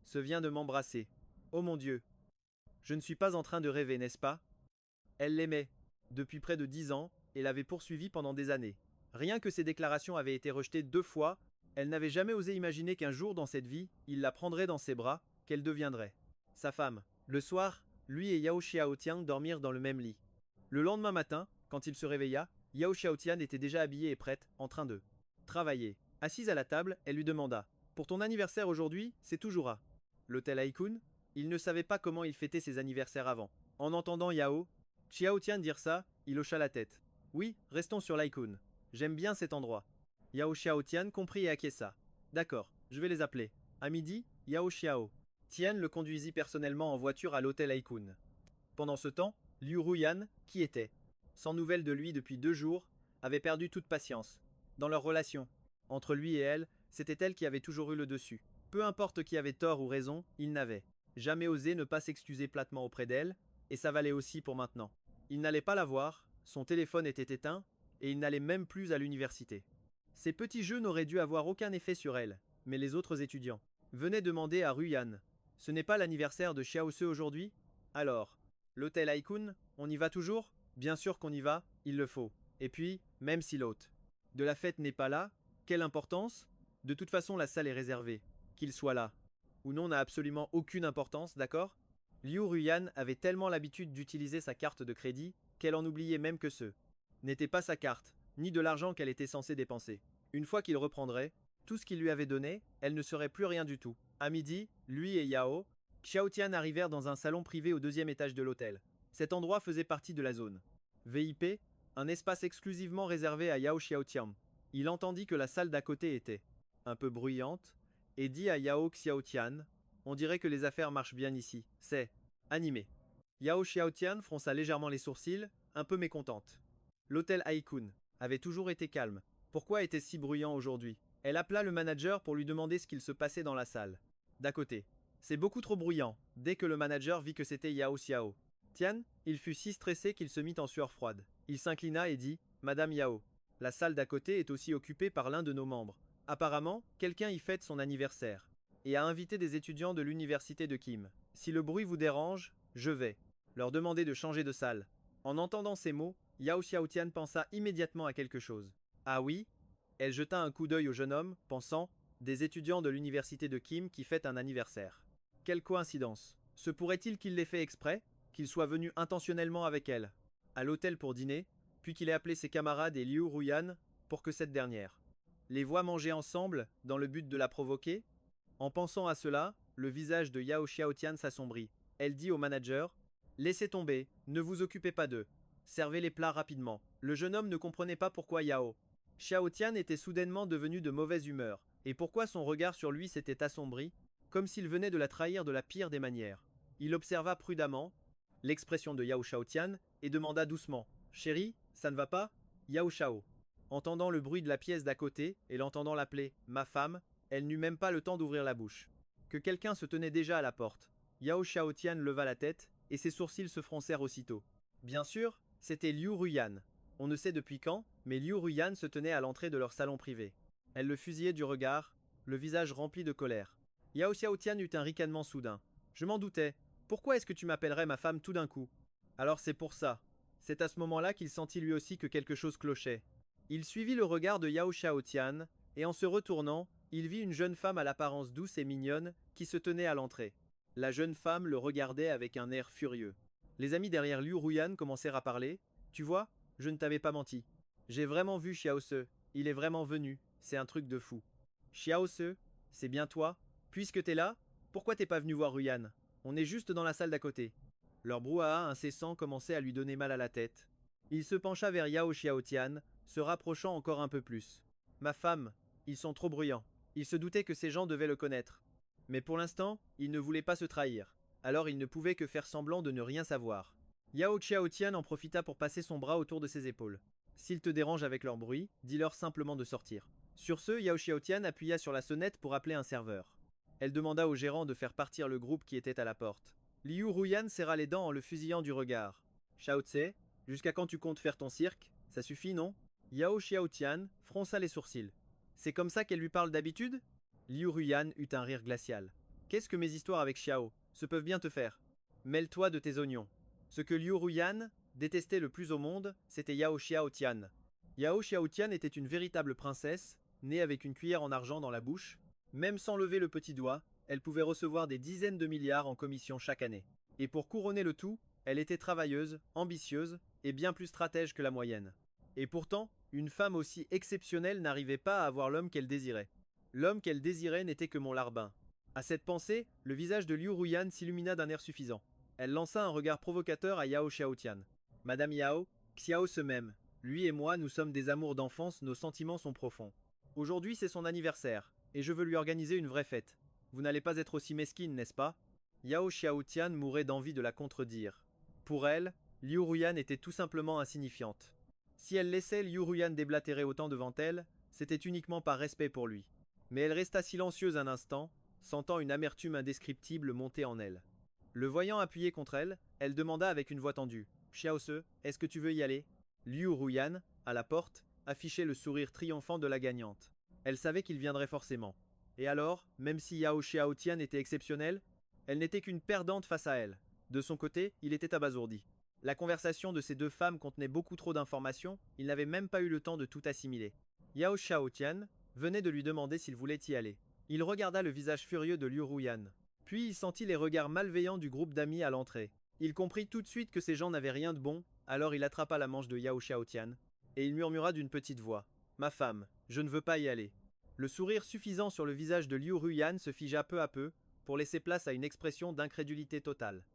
se vient de m'embrasser. Oh mon Dieu. Je ne suis pas en train de rêver, n'est-ce pas? Elle l'aimait. Depuis près de 10 ans, et l'avait poursuivi pendant des années. Rien que ses déclarations avaient été rejetées 2 fois, elle n'avait jamais osé imaginer qu'un jour dans cette vie, il la prendrait dans ses bras, qu'elle deviendrait sa femme. Le soir, lui et Yao Xiaotian dormirent dans le même lit. Le lendemain matin, quand il se réveilla, Yao Xiaotian était déjà habillée et prête, en train de travailler. Assise à la table, elle lui demanda pour ton anniversaire aujourd'hui, c'est toujours à l'hôtel Haikun? Il ne savait pas comment il fêtait ses anniversaires avant. En entendant Yao Xiaotian dire ça, il hocha la tête. Oui, restons sur l'Haikun. J'aime bien cet endroit. Yao Xiaotian comprit et acquiesça. D'accord, je vais les appeler. À midi, Yao Xiao Tian le conduisit personnellement en voiture à l'hôtel Haikun. Pendant ce temps, Liu Ruyan, qui était sans nouvelles de lui depuis 2 jours, avait perdu toute patience. Dans leur relation, entre lui et elle, c'était elle qui avait toujours eu le dessus. Peu importe qui avait tort ou raison, il n'avait jamais osé ne pas s'excuser platement auprès d'elle, et ça valait aussi pour maintenant. Il n'allait pas la voir, son téléphone était éteint, et il n'allait même plus à l'université. Ces petits jeux n'auraient dû avoir aucun effet sur elle, mais les autres étudiants venaient demander à Ruyan. Ce n'est pas l'anniversaire de Xiao Se aujourd'hui? Alors, l'hôtel Haikun, on y va toujours? Bien sûr qu'on y va, il le faut. Et puis, même si l'hôte de la fête n'est pas là, quelle importance? De toute façon, la salle est réservée. Qu'il soit là ou non n'a absolument aucune importance, d'accord? Liu Ruyan avait tellement l'habitude d'utiliser sa carte de crédit qu'elle en oubliait même que ce n'était pas sa carte, ni de l'argent qu'elle était censée dépenser. Une fois qu'il reprendrait tout ce qu'il lui avait donné, elle ne serait plus rien du tout. À midi, lui et Yao Xiaotian arrivèrent dans un salon privé au 2e étage de l'hôtel. Cet endroit faisait partie de la zone VIP, un espace exclusivement réservé à Yao Xiaotian. Il entendit que la salle d'à côté était un peu bruyante et dit à Yao Xiaotian, on dirait que les affaires marchent bien ici, c'est animé. Yao Xiaotian fronça légèrement les sourcils, un peu mécontente. L'hôtel Haikun avait toujours été calme. Pourquoi était-ce si bruyant aujourd'hui? Elle appela le manager pour lui demander ce qu'il se passait dans la salle d'à côté. C'est beaucoup trop bruyant, dès que le manager vit que c'était Yao Xiao Tian, il fut si stressé qu'il se mit en sueur froide. Il s'inclina et dit « Madame Yao, la salle d'à côté est aussi occupée par l'un de nos membres. Apparemment, quelqu'un y fête son anniversaire et a invité des étudiants de l'université de Kim. Si le bruit vous dérange, je vais leur demander de changer de salle. » En entendant ces mots, Yao Xiaotian pensa immédiatement à quelque chose. Ah oui? Elle jeta un coup d'œil au jeune homme, pensant des étudiants de l'université de Kim qui fêtent un anniversaire. Quelle coïncidence. Se pourrait-il qu'il l'ait fait exprès? Qu'il soit venu intentionnellement avec elle? à l'hôtel pour dîner, puis qu'il ait appelé ses camarades et Liu Ruyan pour que cette dernière les voit manger ensemble dans le but de la provoquer. En pensant à cela, le visage de Yao Xiaotian s'assombrit. Elle dit au manager: Laissez tomber, ne vous occupez pas d'eux. Servez les plats rapidement. Le jeune homme ne comprenait pas pourquoi Yao Xiaotian était soudainement devenu de mauvaise humeur, et pourquoi son regard sur lui s'était assombri, comme s'il venait de la trahir de la pire des manières. Il observa prudemment l'expression de Yao Xiaotian et demanda doucement: Chérie, ça ne va pas? Yao Xiao. Entendant le bruit de la pièce d'à côté et l'entendant l'appeler ma femme, elle n'eut même pas le temps d'ouvrir la bouche que quelqu'un se tenait déjà à la porte. Yao Xiaotian leva la tête, et ses sourcils se froncèrent aussitôt. Bien sûr, c'était Liu Ruyan. On ne sait depuis quand, mais Liu Ruyan se tenait à l'entrée de leur salon privé. Elle le fusillait du regard, le visage rempli de colère. Yao Xiaotian eut un ricanement soudain. Je m'en doutais. Pourquoi est-ce que tu m'appellerais ma femme tout d'un coup? Alors c'est pour ça. C'est à ce moment-là qu'il sentit lui aussi que quelque chose clochait. Il suivit le regard de Yao Xiaotian, et en se retournant, il vit une jeune femme à l'apparence douce et mignonne qui se tenait à l'entrée. La jeune femme le regardait avec un air furieux. Les amis derrière Liu Ruyan commencèrent à parler. Tu vois, je ne t'avais pas menti. J'ai vraiment vu Xiao Se. Il est vraiment venu. C'est un truc de fou. Xiao Se, c'est bien toi? Puisque t'es là, pourquoi t'es pas venu voir Ruyan? On est juste dans la salle d'à côté. Leur brouhaha incessant commençait à lui donner mal à la tête. Il se pencha vers Yao Xiaotian, se rapprochant encore un peu plus. Ma femme, ils sont trop bruyants. Il se doutait que ces gens devaient le connaître. Mais pour l'instant, il ne voulait pas se trahir. Alors il ne pouvait que faire semblant de ne rien savoir. Yao Xiaotian en profita pour passer son bras autour de ses épaules. S'ils te dérangent avec leur bruit, dis-leur simplement de sortir. Sur ce, Yao Xiaotian appuya sur la sonnette pour appeler un serveur. Elle demanda au gérant de faire partir le groupe qui était à la porte. Liu Ruyan serra les dents en le fusillant du regard. Xiao Tse, jusqu'à quand tu comptes faire ton cirque? Ça suffit, non? Yao Xiaotian fronça les sourcils. C'est comme ça qu'elle lui parle d'habitude? Liu Ruyan eut un rire glacial. Qu'est-ce que mes histoires avec Xiao se peuvent bien te faire? Mêle-toi de tes oignons. Ce que Liu Ruyan détestait le plus au monde, c'était Yao Xiaotian. Yao Xiaotian était une véritable princesse, née avec une cuillère en argent dans la bouche. Même sans lever le petit doigt, elle pouvait recevoir des dizaines de milliards en commission chaque année. Et pour couronner le tout, elle était travailleuse, ambitieuse et bien plus stratège que la moyenne. Et pourtant, une femme aussi exceptionnelle n'arrivait pas à avoir l'homme qu'elle désirait. L'homme qu'elle désirait n'était que mon larbin. À cette pensée, le visage de Liu Ruyan s'illumina d'un air suffisant. Elle lança un regard provocateur à Yao Xiaotian. Madame Yao, Xiao se m'aime. Lui et moi, nous sommes des amours d'enfance, nos sentiments sont profonds. Aujourd'hui, c'est son anniversaire, et je veux lui organiser une vraie fête. Vous n'allez pas être aussi mesquine, n'est-ce pas? Yao Xiaotian mourait d'envie de la contredire. Pour elle, Liu Ruyan était tout simplement insignifiante. Si elle laissait Liu Ruyan déblatérer autant devant elle, c'était uniquement par respect pour lui. Mais elle resta silencieuse un instant, sentant une amertume indescriptible monter en elle. Le voyant appuyé contre elle, elle demanda avec une voix tendue: Xiaose, est-ce que tu veux y aller? Liu Ruyan, à la porte, affichait le sourire triomphant de la gagnante. Elle savait qu'il viendrait forcément. Et alors, même si Yao Xiaotian était exceptionnelle, elle n'était qu'une perdante face à elle. De son côté, il était abasourdi. La conversation de ces deux femmes contenait beaucoup trop d'informations, il n'avait même pas eu le temps de tout assimiler. Yao Xiaotian venait de lui demander s'il voulait y aller. Il regarda le visage furieux de Liu Ruyan. Puis il sentit les regards malveillants du groupe d'amis à l'entrée. Il comprit tout de suite que ces gens n'avaient rien de bon, alors il attrapa la manche de Yao Xiaotian, et il murmura d'une petite voix: Ma femme, je ne veux pas y aller. Le sourire suffisant sur le visage de Liu Ruyan se figea peu à peu, pour laisser place à une expression d'incrédulité totale.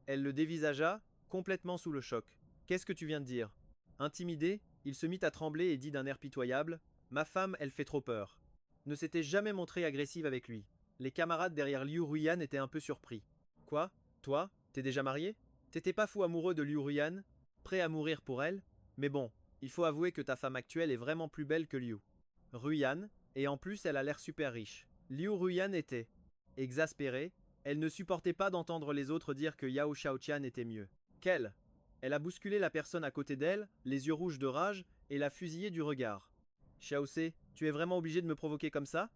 Elle le dévisagea, complètement sous le choc. Qu'est-ce que tu viens de dire? Intimidé, il se mit à trembler et dit d'un air pitoyable: Ma femme, elle fait trop peur. Ne s'était jamais montrée agressive avec lui. Les camarades derrière Liu Ruyan étaient un peu surpris. Quoi? Toi? T'es déjà marié? T'étais pas fou amoureux de Liu Ruyan? Prêt à mourir pour elle? Mais bon, il faut avouer que ta femme actuelle est vraiment plus belle que Liu Ruyan, et en plus elle a l'air super riche. Liu Ruyan était exaspérée, elle ne supportait pas d'entendre les autres dire que Yao Xiaotian était mieux. Qu'elle? Elle a bousculé la personne à côté d'elle, les yeux rouges de rage, et l'a fusillé du regard. Xiaocé, tu es vraiment obligé de me provoquer comme ça?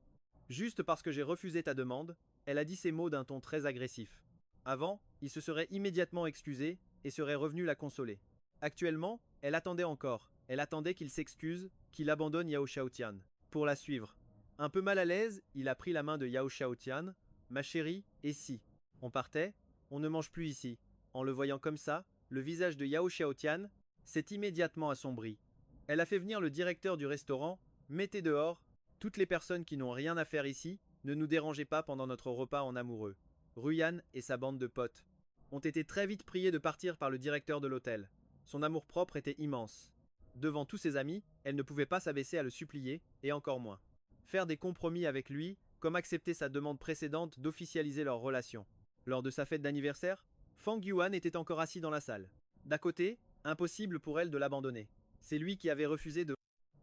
Juste parce que j'ai refusé ta demande, elle a dit ces mots d'un ton très agressif. Avant, il se serait immédiatement excusé et serait revenu la consoler. Actuellement, elle attendait encore. Elle attendait qu'il s'excuse, qu'il abandonne Yao Xiaotian. Pour la suivre. Un peu mal à l'aise, il a pris la main de Yao Xiaotian. Ma chérie, et si on partait? On ne mange plus ici. En le voyant comme ça, le visage de Yao Xiaotian s'est immédiatement assombrie. Elle a fait venir le directeur du restaurant, mettez dehors, toutes les personnes qui n'ont rien à faire ici, ne nous dérangez pas pendant notre repas en amoureux. Ruyan et sa bande de potes ont été très vite priés de partir par le directeur de l'hôtel. Son amour-propre était immense. Devant tous ses amis, elle ne pouvait pas s'abaisser à le supplier, et encore moins faire des compromis avec lui, comme accepter sa demande précédente d'officialiser leur relation. Lors de sa fête d'anniversaire, Fang Yuan était encore assis dans la salle. D'à côté, impossible pour elle de l'abandonner. C'est lui qui avait refusé de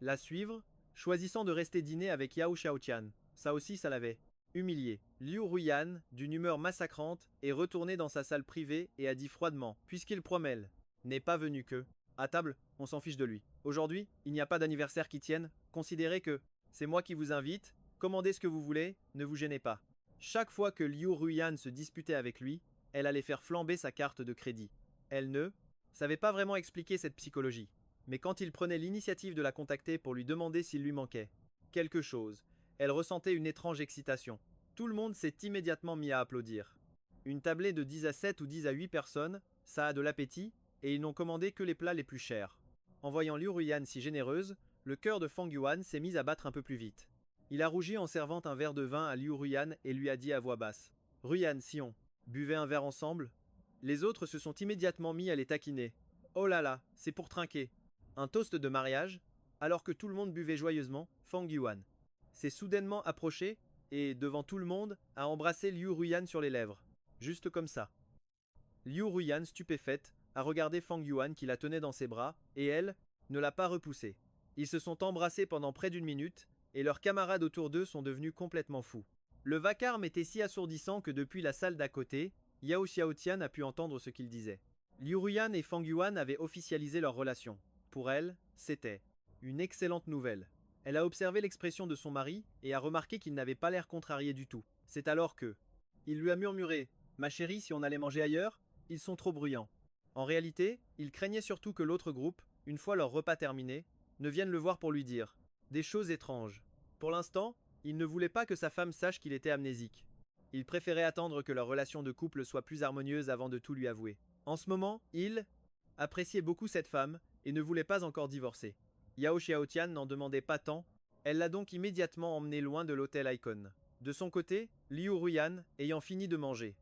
la suivre, choisissant de rester dîner avec Yao Xiaotian. Ça aussi, ça l'avait humilié. Liu Ruyan, d'une humeur massacrante, est retourné dans sa salle privée et a dit froidement, puisqu'il promet, n'est pas venu que. À table, on s'en fiche de lui. Aujourd'hui, il n'y a pas d'anniversaire qui tienne, considérez que c'est moi qui vous invite, commandez ce que vous voulez, ne vous gênez pas. Chaque fois que Liu Ruyan se disputait avec lui, elle allait faire flamber sa carte de crédit. Elle ne savait pas vraiment expliquer cette psychologie. Mais quand il prenait l'initiative de la contacter pour lui demander s'il lui manquait quelque chose, elle ressentait une étrange excitation. Tout le monde s'est immédiatement mis à applaudir. Une tablée de 10 à 7 ou 10 à 8 personnes, ça a de l'appétit, et ils n'ont commandé que les plats les plus chers. En voyant Liu Ruyan si généreuse, le cœur de Fang Yuan s'est mis à battre un peu plus vite. Il a rougi en servant un verre de vin à Liu Ruyan et lui a dit à voix basse. Ruyan, si on buvait un verre ensemble. Les autres se sont immédiatement mis à les taquiner. Oh là là, c'est pour trinquer. Un toast de mariage, alors que tout le monde buvait joyeusement, Fang Yuan s'est soudainement approché et, devant tout le monde, a embrassé Liu Ruyan sur les lèvres. Juste comme ça. Liu Ruyan, stupéfaite, a regardé Fang Yuan qui la tenait dans ses bras, et elle ne l'a pas repoussée. Ils se sont embrassés pendant près d'une minute, et leurs camarades autour d'eux sont devenus complètement fous. Le vacarme était si assourdissant que depuis la salle d'à côté, Yao Xiaotian a pu entendre ce qu'il disait. Liu Ruyan et Fang Yuan avaient officialisé leur relation. Pour elle, c'était une excellente nouvelle. Elle a observé l'expression de son mari et a remarqué qu'il n'avait pas l'air contrarié du tout. C'est alors que il lui a murmuré « Ma chérie, si on allait manger ailleurs, ils sont trop bruyants ». En réalité, il craignait surtout que l'autre groupe, une fois leur repas terminé, ne vienne le voir pour lui dire des choses étranges. Pour l'instant, il ne voulait pas que sa femme sache qu'il était amnésique. Il préférait attendre que leur relation de couple soit plus harmonieuse avant de tout lui avouer. En ce moment, il appréciait beaucoup cette femme et ne voulait pas encore divorcer. Yao Xiaotian n'en demandait pas tant, elle l'a donc immédiatement emmené loin de l'hôtel Icon. De son côté, Liu Ruyan, ayant fini de manger,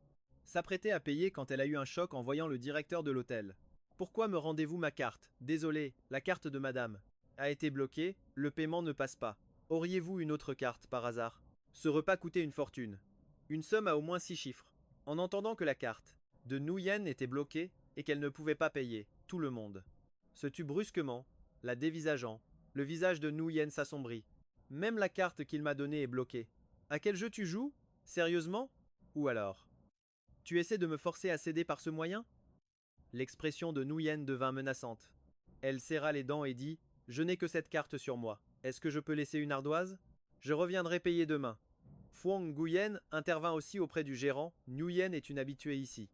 s'apprêtait à payer quand elle a eu un choc en voyant le directeur de l'hôtel. Pourquoi me rendez-vous ma carte? Désolé, la carte de madame a été bloquée, le paiement ne passe pas. Auriez-vous une autre carte par hasard? Ce repas coûtait une fortune. Une somme à au moins 6 chiffres. En entendant que la carte de Nguyen était bloquée et qu'elle ne pouvait pas payer, tout le monde se tut brusquement, la dévisageant. Le visage de Nguyen s'assombrit. Même la carte qu'il m'a donnée est bloquée. À quel jeu tu joues? Sérieusement? Ou alors tu essaies de me forcer à céder par ce moyen? L'expression de Nguyen devint menaçante. Elle serra les dents et dit « Je n'ai que cette carte sur moi. Est-ce que je peux laisser une ardoise? Je reviendrai payer demain. » Fuang Nguyen intervint aussi auprès du gérant. Nguyen est une habituée ici.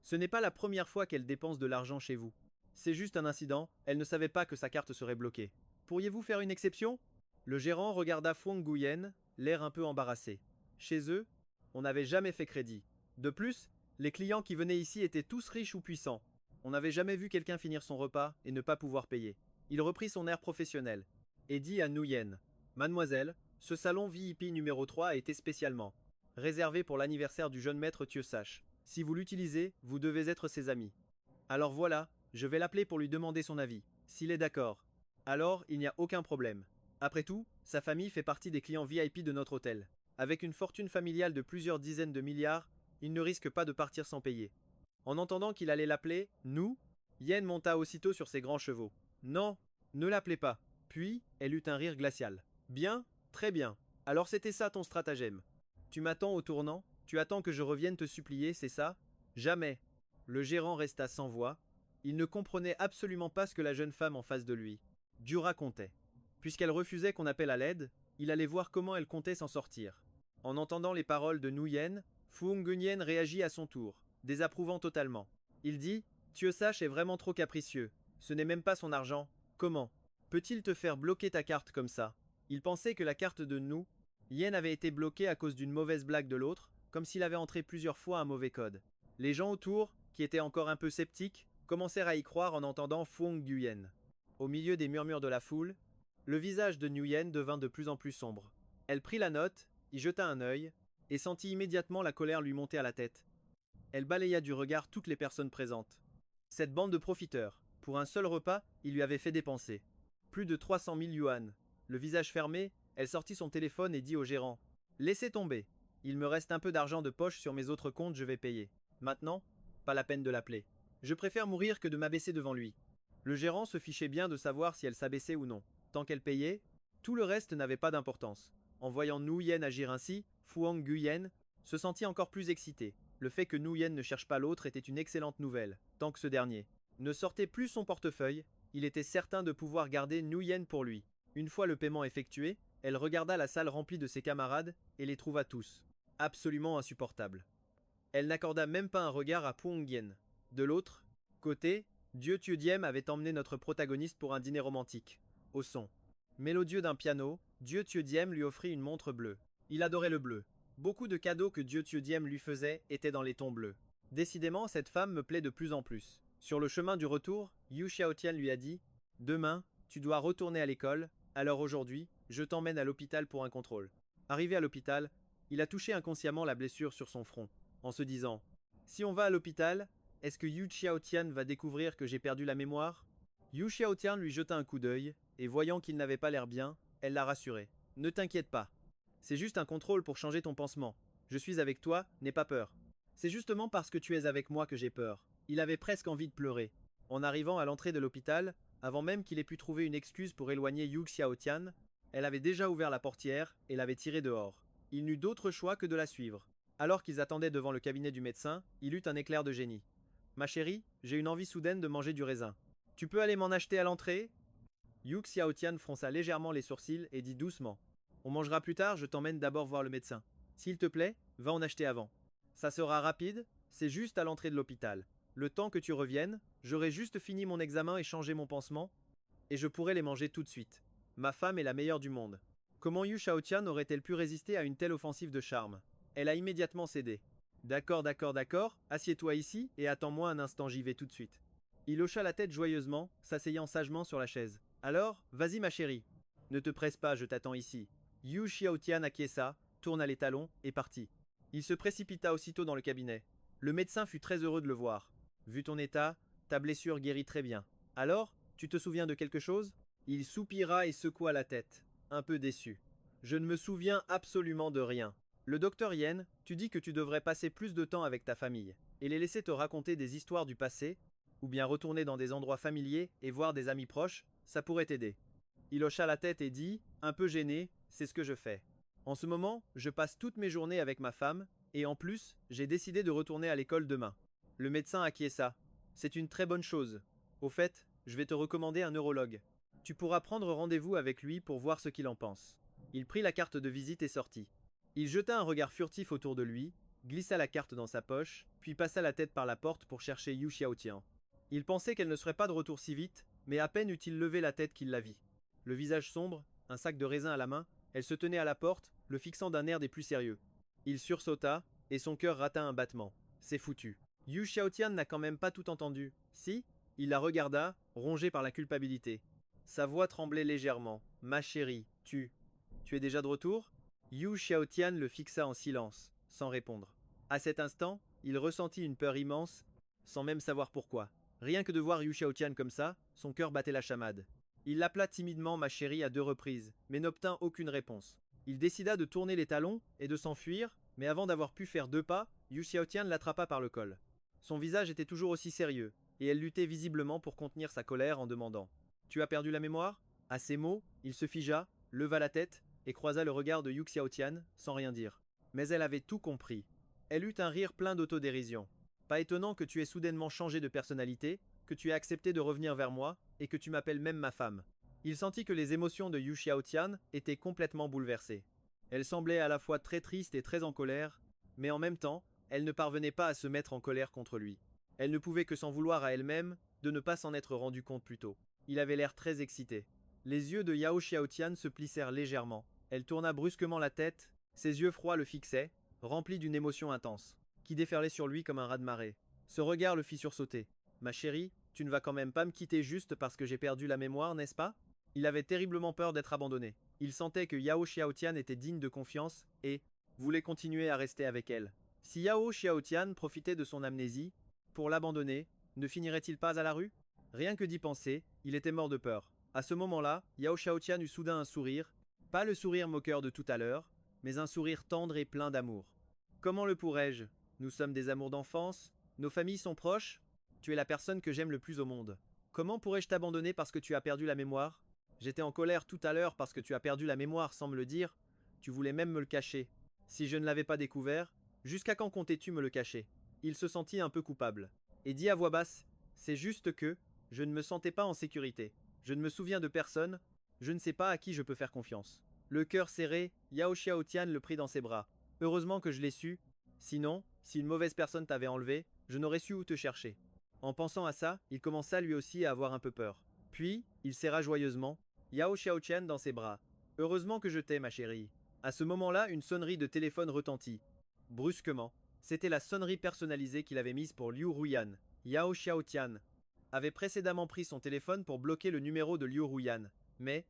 Ce n'est pas la première fois qu'elle dépense de l'argent chez vous. C'est juste un incident, elle ne savait pas que sa carte serait bloquée. Pourriez-vous faire une exception? Le gérant regarda Fuang Nguyen, l'air un peu embarrassé. Chez eux, on n'avait jamais fait crédit. De plus, les clients qui venaient ici étaient tous riches ou puissants. On n'avait jamais vu quelqu'un finir son repas et ne pas pouvoir payer. Il reprit son air professionnel et dit à Nguyen « Mademoiselle, ce salon VIP numéro 3 a été spécialement réservé pour l'anniversaire du jeune maître Tieusach. Si vous l'utilisez, vous devez être ses amis. Alors voilà, je vais l'appeler pour lui demander son avis. S'il est d'accord, alors il n'y a aucun problème. Après tout, sa famille fait partie des clients VIP de notre hôtel. Avec une fortune familiale de plusieurs dizaines de milliards, il ne risque pas de partir sans payer. » En entendant qu'il allait l'appeler « nous », Yen monta aussitôt sur ses grands chevaux. « Non, ne l'appelez pas. » Puis, elle eut un rire glacial. « Bien, très bien. Alors c'était ça ton stratagème. Tu m'attends au tournant? Tu attends que je revienne te supplier, c'est ça? Jamais. » Le gérant resta sans voix. Il ne comprenait absolument pas ce que la jeune femme en face de lui du racontait. Puisqu'elle refusait qu'on appelle à l'aide, il allait voir comment elle comptait s'en sortir. En entendant les paroles de Nguyen, Fuang Nguyen réagit à son tour, désapprouvant totalement. Il dit « Tieusach est vraiment trop capricieux. Ce n'est même pas son argent. Comment peut-il te faire bloquer ta carte comme ça ?» Il pensait que la carte de Yen avait été bloquée à cause d'une mauvaise blague de l'autre, comme s'il avait entré plusieurs fois un mauvais code. Les gens autour, qui étaient encore un peu sceptiques, commencèrent à y croire en entendant Fuong Nguyen. Au milieu des murmures de la foule, le visage de Nguyen devint de plus en plus sombre. Elle prit la note, y jeta un œil, et sentit immédiatement la colère lui monter à la tête. Elle balaya du regard toutes les personnes présentes. Cette bande de profiteurs, pour un seul repas, il lui avait fait dépenser plus de 300 000 yuan. Le visage fermé, elle sortit son téléphone et dit au gérant: Laissez tomber. Il me reste un peu d'argent de poche sur mes autres comptes, je vais payer. Maintenant, pas la peine de l'appeler. Je préfère mourir que de m'abaisser devant lui. Le gérant se fichait bien de savoir si elle s'abaissait ou non. Tant qu'elle payait, tout le reste n'avait pas d'importance. En voyant Nguyen agir ainsi, Fuong Nguyen se sentit encore plus excité. Le fait que Nguyen ne cherche pas l'autre était une excellente nouvelle, tant que ce dernier ne sortait plus son portefeuille, il était certain de pouvoir garder Nguyen pour lui. Une fois le paiement effectué, elle regarda la salle remplie de ses camarades et les trouva tous absolument insupportables. Elle n'accorda même pas un regard à Fuong Nguyen. De l'autre côté, Dieu Thieu Diem avait emmené notre protagoniste pour un dîner romantique. Au son mélodieux d'un piano, Dieu Thieu Diem lui offrit une montre bleue. Il adorait le bleu. Beaucoup de cadeaux que Dieu Thieu Diem lui faisait étaient dans les tons bleus. Décidément, cette femme me plaît de plus en plus. Sur le chemin du retour, Yu Xiaotian lui a dit: Demain, tu dois retourner à l'école, alors aujourd'hui, je t'emmène à l'hôpital pour un contrôle. Arrivé à l'hôpital, il a touché inconsciemment la blessure sur son front, en se disant: Si on va à l'hôpital, est-ce que Yu Xiaotian va découvrir que j'ai perdu la mémoire? Yu Xiaotian lui jeta un coup d'œil, et voyant qu'il n'avait pas l'air bien, elle l'a rassuré. Ne t'inquiète pas. C'est juste un contrôle pour changer ton pansement. Je suis avec toi, n'aie pas peur. C'est justement parce que tu es avec moi que j'ai peur. Il avait presque envie de pleurer. En arrivant à l'entrée de l'hôpital, avant même qu'il ait pu trouver une excuse pour éloigner Yu Xiaotian, elle avait déjà ouvert la portière et l'avait tiré dehors. Il n'eut d'autre choix que de la suivre. Alors qu'ils attendaient devant le cabinet du médecin, il eut un éclair de génie. Ma chérie, j'ai une envie soudaine de manger du raisin. Tu peux aller m'en acheter à l'entrée? Yu Xiaotian fronça légèrement les sourcils et dit doucement: On mangera plus tard, je t'emmène d'abord voir le médecin. S'il te plaît, va en acheter avant. Ça sera rapide, c'est juste à l'entrée de l'hôpital. Le temps que tu reviennes, j'aurai juste fini mon examen et changé mon pansement, et je pourrai les manger tout de suite. Ma femme est la meilleure du monde. Comment Yu Xiaotian aurait-elle pu résister à une telle offensive de charme? Elle a immédiatement cédé. D'accord, d'accord, d'accord, assieds-toi ici et attends-moi un instant, j'y vais tout de suite. Il hocha la tête joyeusement, s'asseyant sagement sur la chaise. Alors, vas-y ma chérie. Ne te presse pas, je t'attends ici. Yu Xiaotian acquiesça, tourna les talons et partit. Il se précipita aussitôt dans le cabinet. Le médecin fut très heureux de le voir. Vu ton état, ta blessure guérit très bien. Alors, tu te souviens de quelque chose? Il soupira et secoua la tête, un peu déçu. Je ne me souviens absolument de rien. Le docteur Yen, tu dis que tu devrais passer plus de temps avec ta famille, et les laisser te raconter des histoires du passé, ou bien retourner dans des endroits familiers et voir des amis proches, ça pourrait t'aider. Il hocha la tête et dit, un peu gêné, c'est ce que je fais. En ce moment, je passe toutes mes journées avec ma femme, et en plus, j'ai décidé de retourner à l'école demain. Le médecin acquiesça. C'est une très bonne chose. Au fait, je vais te recommander un neurologue. Tu pourras prendre rendez-vous avec lui pour voir ce qu'il en pense. Il prit la carte de visite et sortit. Il jeta un regard furtif autour de lui, glissa la carte dans sa poche, puis passa la tête par la porte pour chercher Yu Xiaotian. Il pensait qu'elle ne serait pas de retour si vite, mais à peine eut-il levé la tête qu'il la vit. Le visage sombre, un sac de raisin à la main, elle se tenait à la porte, le fixant d'un air des plus sérieux. Il sursauta, et son cœur rata un battement. C'est foutu. Yu Xiaotian n'a quand même pas tout entendu. Si? Il la regarda, rongé par la culpabilité. Sa voix tremblait légèrement. Ma chérie, tu es déjà de retour? Yu Xiaotian le fixa en silence, sans répondre. À cet instant, il ressentit une peur immense, sans même savoir pourquoi. Rien que de voir Yu Xiaotian comme ça, son cœur battait la chamade. Il l'appela timidement ma chérie à 2 reprises, mais n'obtint aucune réponse. Il décida de tourner les talons et de s'enfuir, mais avant d'avoir pu faire 2 pas, Yu Xiaotian l'attrapa par le col. Son visage était toujours aussi sérieux, et elle luttait visiblement pour contenir sa colère en demandant: Tu as perdu la mémoire? À ces mots, il se figea, leva la tête et croisa le regard de Yu Xiaotian, sans rien dire. Mais elle avait tout compris. Elle eut un rire plein d'autodérision. Pas étonnant que tu aies soudainement changé de personnalité, que tu aies accepté de revenir vers moi, et que tu m'appelles même ma femme. Il sentit que les émotions de Yu Xiaotian étaient complètement bouleversées. Elle semblait à la fois très triste et très en colère, mais en même temps, elle ne parvenait pas à se mettre en colère contre lui. Elle ne pouvait que s'en vouloir à elle-même de ne pas s'en être rendu compte plus tôt. Il avait l'air très excité. Les yeux de Yao Xiaotian se plissèrent légèrement. Elle tourna brusquement la tête, ses yeux froids le fixaient, remplis d'une émotion intense, qui déferlait sur lui comme un raz-de-marée. Ce regard le fit sursauter. Ma chérie, tu ne vas quand même pas me quitter juste parce que j'ai perdu la mémoire, n'est-ce pas? Il avait terriblement peur d'être abandonné. Il sentait que Yao Xiaotian était digne de confiance et voulait continuer à rester avec elle. Si Yao Xiaotian profitait de son amnésie pour l'abandonner, ne finirait-il pas à la rue? Rien que d'y penser, il était mort de peur. À ce moment-là, Yao Xiaotian eut soudain un sourire, pas le sourire moqueur de tout à l'heure, mais un sourire tendre et plein d'amour. Comment le pourrais-je? Nous sommes des amours d'enfance, nos familles sont proches, tu es la personne que j'aime le plus au monde. Comment pourrais-je t'abandonner parce que tu as perdu la mémoire? J'étais en colère tout à l'heure parce que tu as perdu la mémoire sans me le dire, tu voulais même me le cacher. Si je ne l'avais pas découvert, jusqu'à quand comptais-tu me le cacher? Il se sentit un peu coupable, et dit à voix basse, c'est juste que, je ne me sentais pas en sécurité. Je ne me souviens de personne, je ne sais pas à qui je peux faire confiance. Le cœur serré, Yao Xiaotian le prit dans ses bras. Heureusement que je l'ai su, sinon, si une mauvaise personne t'avait enlevé, je n'aurais su où te chercher. En pensant à ça, il commença lui aussi à avoir un peu peur. Puis, il serra joyeusement Yao Xiaotian dans ses bras. Heureusement que je t'ai, ma chérie. À ce moment-là, une sonnerie de téléphone retentit. Brusquement, c'était la sonnerie personnalisée qu'il avait mise pour Liu Ruyan. Yao Xiaotian avait précédemment pris son téléphone pour bloquer le numéro de Liu Ruyan, mais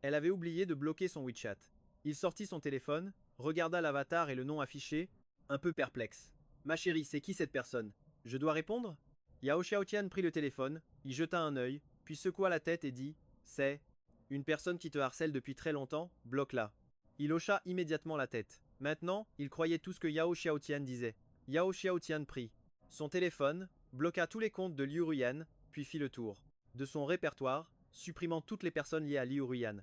elle avait oublié de bloquer son WeChat. Il sortit son téléphone, regarda l'avatar et le nom affiché, un peu perplexe. Ma chérie, c'est qui cette personne? Je dois répondre? Yao Xiaotian prit le téléphone, y jeta un œil, puis secoua la tête et dit c'est une personne qui te harcèle depuis très longtemps, bloque-la. Il hocha immédiatement la tête. Maintenant, il croyait tout ce que Yao Xiaotian disait. Yao Xiaotian prit son téléphone, bloqua tous les comptes de Liu Ruyan, puis fit le tour de son répertoire, supprimant toutes les personnes liées à Liu Ruyan.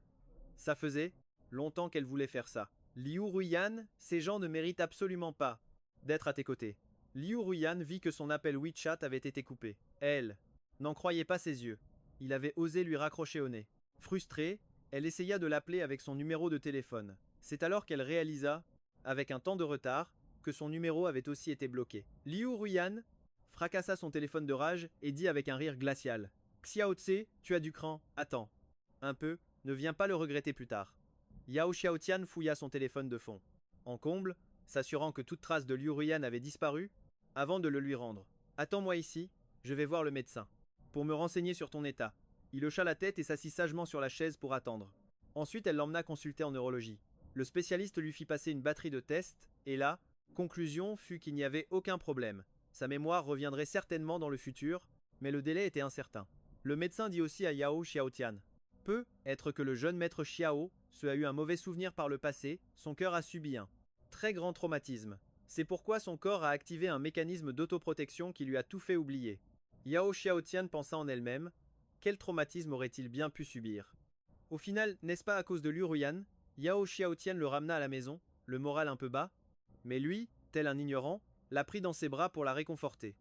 Ça faisait longtemps qu'elle voulait faire ça. Liu Ruyan, ces gens ne méritent absolument pas d'être à tes côtés. Liu Ruyan vit que son appel WeChat avait été coupé. Elle n'en croyait pas ses yeux. Il avait osé lui raccrocher au nez. Frustrée, elle essaya de l'appeler avec son numéro de téléphone. C'est alors qu'elle réalisa, avec un temps de retard, que son numéro avait aussi été bloqué. Liu Ruyan fracassa son téléphone de rage et dit avec un rire glacial Xiao Tse, tu as du cran, attends. Un peu, ne viens pas le regretter plus tard. Yao Xiaotian fouilla son téléphone de fond. En comble, s'assurant que toute trace de Liu Ruyan avait disparu, avant de le lui rendre. Attends-moi ici, je vais voir le médecin. Pour me renseigner sur ton état. Il hocha la tête et s'assit sagement sur la chaise pour attendre. Ensuite, elle l'emmena consulter en neurologie. Le spécialiste lui fit passer une batterie de tests, et la conclusion fut qu'il n'y avait aucun problème. Sa mémoire reviendrait certainement dans le futur, mais le délai était incertain. Le médecin dit aussi à Yao Xiaotian peut être que le jeune maître Xiao se a eu un mauvais souvenir par le passé, son cœur a subi un très grand traumatisme. C'est pourquoi son corps a activé un mécanisme d'autoprotection qui lui a tout fait oublier. Yao Xiaotian pensa en elle-même, quel traumatisme aurait-il bien pu subir? Au final, n'est-ce pas à cause de Liu Ruyan? Yao Xiaotian le ramena à la maison, le moral un peu bas, mais lui, tel un ignorant, l'a pris dans ses bras pour la réconforter.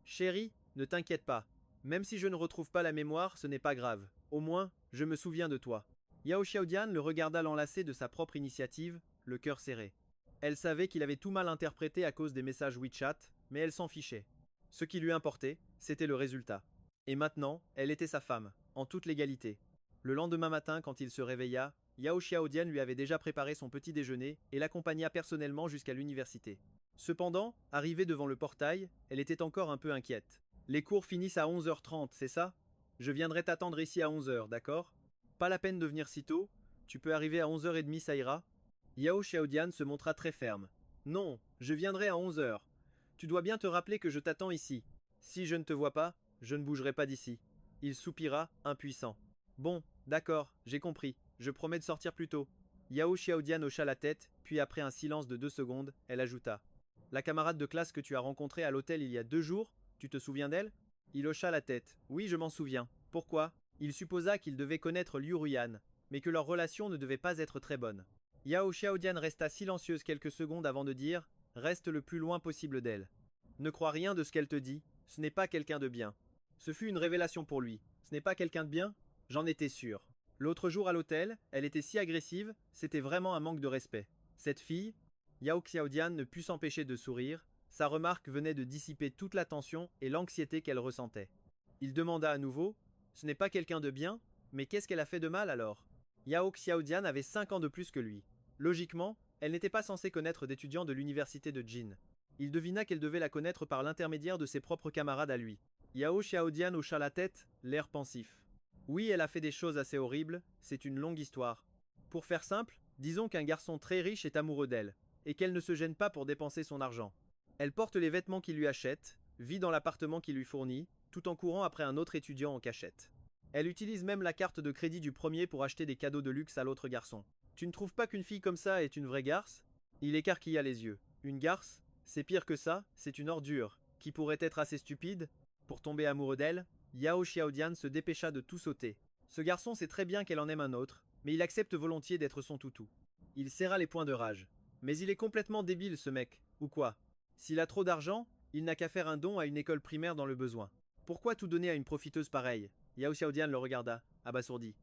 Chérie, ne t'inquiète pas. Même si je ne retrouve pas la mémoire, ce n'est pas grave. Au moins, je me souviens de toi. Yao Xiaotian le regarda l'enlacer de sa propre initiative, le cœur serré. Elle savait qu'il avait tout mal interprété à cause des messages WeChat, mais elle s'en fichait. Ce qui lui importait, c'était le résultat. Et maintenant, elle était sa femme, en toute légalité. Le lendemain matin, quand il se réveilla, Yao Xiaotian lui avait déjà préparé son petit déjeuner et l'accompagna personnellement jusqu'à l'université. Cependant, arrivée devant le portail, elle était encore un peu inquiète. Les cours finissent à 11h30, c'est ça? Je viendrai t'attendre ici à 11h, d'accord? Pas la peine de venir si tôt, tu peux arriver à 11h30, ça ira? Yao Xiaotian se montra très ferme. Non, je viendrai à 11h. Tu dois bien te rappeler que je t'attends ici. Si je ne te vois pas, je ne bougerai pas d'ici. Il soupira, impuissant. Bon, d'accord, j'ai compris, je promets de sortir plus tôt. Yao Xiaotian hocha la tête, puis après un silence de 2 secondes, elle ajouta. La camarade de classe que tu as rencontrée à l'hôtel il y a 2 jours, tu te souviens d'elle? Il hocha la tête. Oui, je m'en souviens. Pourquoi? Il supposa qu'il devait connaître Liu Ruyan, mais que leur relation ne devait pas être très bonne. Yao Xiaotian resta silencieuse quelques secondes avant de dire « Reste le plus loin possible d'elle. Ne crois rien de ce qu'elle te dit, ce n'est pas quelqu'un de bien. » Ce fut une révélation pour lui. Ce n'est pas quelqu'un de bien? J'en étais sûr. L'autre jour à l'hôtel, elle était si agressive, c'était vraiment un manque de respect. Cette fille, Yao Xiaotian ne put s'empêcher de sourire, sa remarque venait de dissiper toute la tension et l'anxiété qu'elle ressentait. Il demanda à nouveau « Ce n'est pas quelqu'un de bien, mais qu'est-ce qu'elle a fait de mal alors ?» Yao Xiaotian avait 5 ans de plus que lui. Logiquement, elle n'était pas censée connaître d'étudiants de l'université de Jin. Il devina qu'elle devait la connaître par l'intermédiaire de ses propres camarades à lui. Yao Xiaodian hocha la tête, l'air pensif. Oui, elle a fait des choses assez horribles, c'est une longue histoire. Pour faire simple, disons qu'un garçon très riche est amoureux d'elle, et qu'elle ne se gêne pas pour dépenser son argent. Elle porte les vêtements qu'il lui achète, vit dans l'appartement qu'il lui fournit, tout en courant après un autre étudiant en cachette. Elle utilise même la carte de crédit du premier pour acheter des cadeaux de luxe à l'autre garçon. Tu ne trouves pas qu'une fille comme ça est une vraie garce? Il écarquilla les yeux. Une garce? C'est pire que ça, c'est une ordure, qui pourrait être assez stupide. Pour tomber amoureux d'elle, Yao Xiaodian se dépêcha de tout sauter. Ce garçon sait très bien qu'elle en aime un autre, mais il accepte volontiers d'être son toutou. Il serra les poings de rage. Mais il est complètement débile ce mec, ou quoi? S'il a trop d'argent, il n'a qu'à faire un don à une école primaire dans le besoin. Pourquoi tout donner à une profiteuse pareille? Yao Xiaodian le regarda, abasourdi.